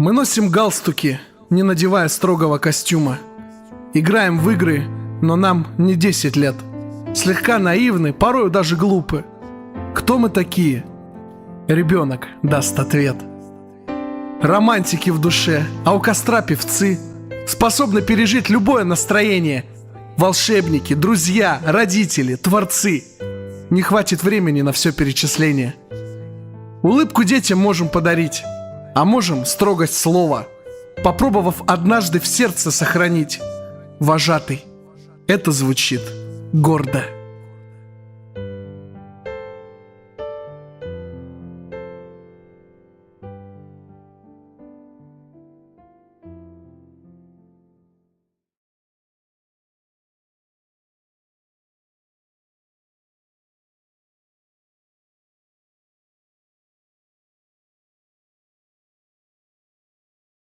Мы носим галстуки, не надевая строгого костюма. Играем в игры, но нам не 10 лет. Слегка наивны, порою даже глупы. Кто мы такие? Ребенок даст ответ. Романтики в душе, а у костра певцы, способны пережить любое настроение. Волшебники, друзья, родители, творцы. Не хватит времени на все перечисление. Улыбку детям можем подарить, а можем строгость слова, попробовав однажды в сердце сохранить. Вожатый. Это звучит гордо.